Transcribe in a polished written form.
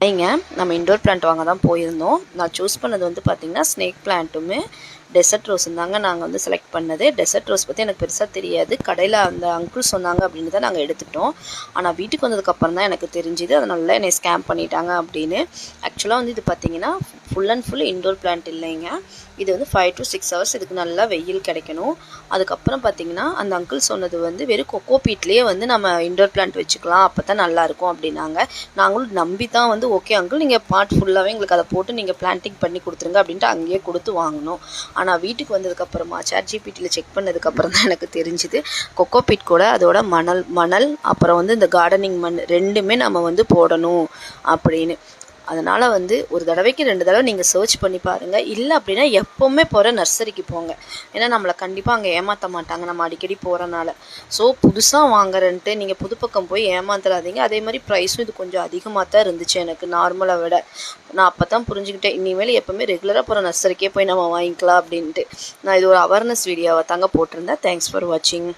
இங்க நம்ம indoor plant வாங்க தான் போயிருந்தோம். நான் சூஸ் பண்ணது வந்து பார்த்தீங்கன்னா, ஸ்னேக் பிளான்ட்டுமே, டெசர்ட் ரோஸும் தாங்க நாங்க வந்து செலக்ட் பண்ணது. டெசர்ட் ரோஸ் பத்தி எனக்கு பெருசா தெரியாது. கடையில அந்த அங்கிள் சொன்னாங்க அப்படின்னு தான் நாங்க எடுத்துட்டோம். ஆனா வீட்டுக்கு வந்ததுக்கப்புறம் தான் எனக்கு தெரிஞ்சுது, அது நல்லா என்னைய ஸ்கேம் பண்ணிட்டாங்க அப்படின்னு. ஆக்சுவலா வந்து இது பார்த்தீங்கன்னா, full and full indoor plant இல்லைங்க. இது வந்து 5 to 6 ஹவர்ஸ் இதுக்கு நல்லா வெயில் கிடைக்கணும். அதுக்கப்புறம் பார்த்தீங்கன்னா, அந்த அங்கிள் சொன்னது வந்து வெறும் கொக்கோ பீட்லேயே வந்து நம்ம இண்டோர் பிளான்ட் வச்சுக்கலாம். அப்போ தான் நல்லாயிருக்கும் அப்படின்னாங்க. நாங்களும் நம்பி தான் வந்து ஓகே அங்கிள் நீங்கள் பாட் ஃபுல்லாகவே எங்களுக்கு அதை போட்டு நீங்கள் பிளான்டிங் பண்ணி கொடுத்துருங்க அப்படின்ட்டு அங்கேயே கொடுத்து வாங்கினோம். ஆனால் வீட்டுக்கு வந்ததுக்கப்புறமா ChatGPTயில் செக் பண்ணதுக்கப்புறம் தான் எனக்கு தெரிஞ்சுது, கொக்கோ பீட் கூட அதோட மணல் அப்புறம் வந்து இந்த கார்டனிங் மண் 2மே நம்ம வந்து போடணும் அப்படின்னு. அதனால் வந்து ஒரு தடவைக்கு 2 தடவை நீங்கள் சர்ச் பண்ணி பாருங்கள். இல்லை அப்படின்னா எப்போவுமே போகிற நர்சரிக்கு போங்க. ஏன்னா நம்மளை கண்டிப்பாக அங்கே ஏமாற்ற மாட்டாங்க நம்ம அடிக்கடி போகிறனால. ஸோ புதுசாக வாங்குறேன்ட்டு நீங்கள் புது பக்கம் போய் ஏமாந்துடாதீங்க. அதே மாதிரி ப்ரைஸும் இது கொஞ்சம் அதிகமாக தான் இருந்துச்சு எனக்கு நார்மலை விட. நான் அப்போ தான் புரிஞ்சுக்கிட்டேன், இனிமேல் எப்போவுமே ரெகுலராக போகிற நர்சரிக்கே போய் நம்ம வாங்கிக்கலாம் அப்படின்ட்டு. நான் இது ஒரு அவேர்னஸ் வீடியோவை தாங்க போட்டிருந்தேன். தேங்க்ஸ் ஃபார் வாட்சிங்.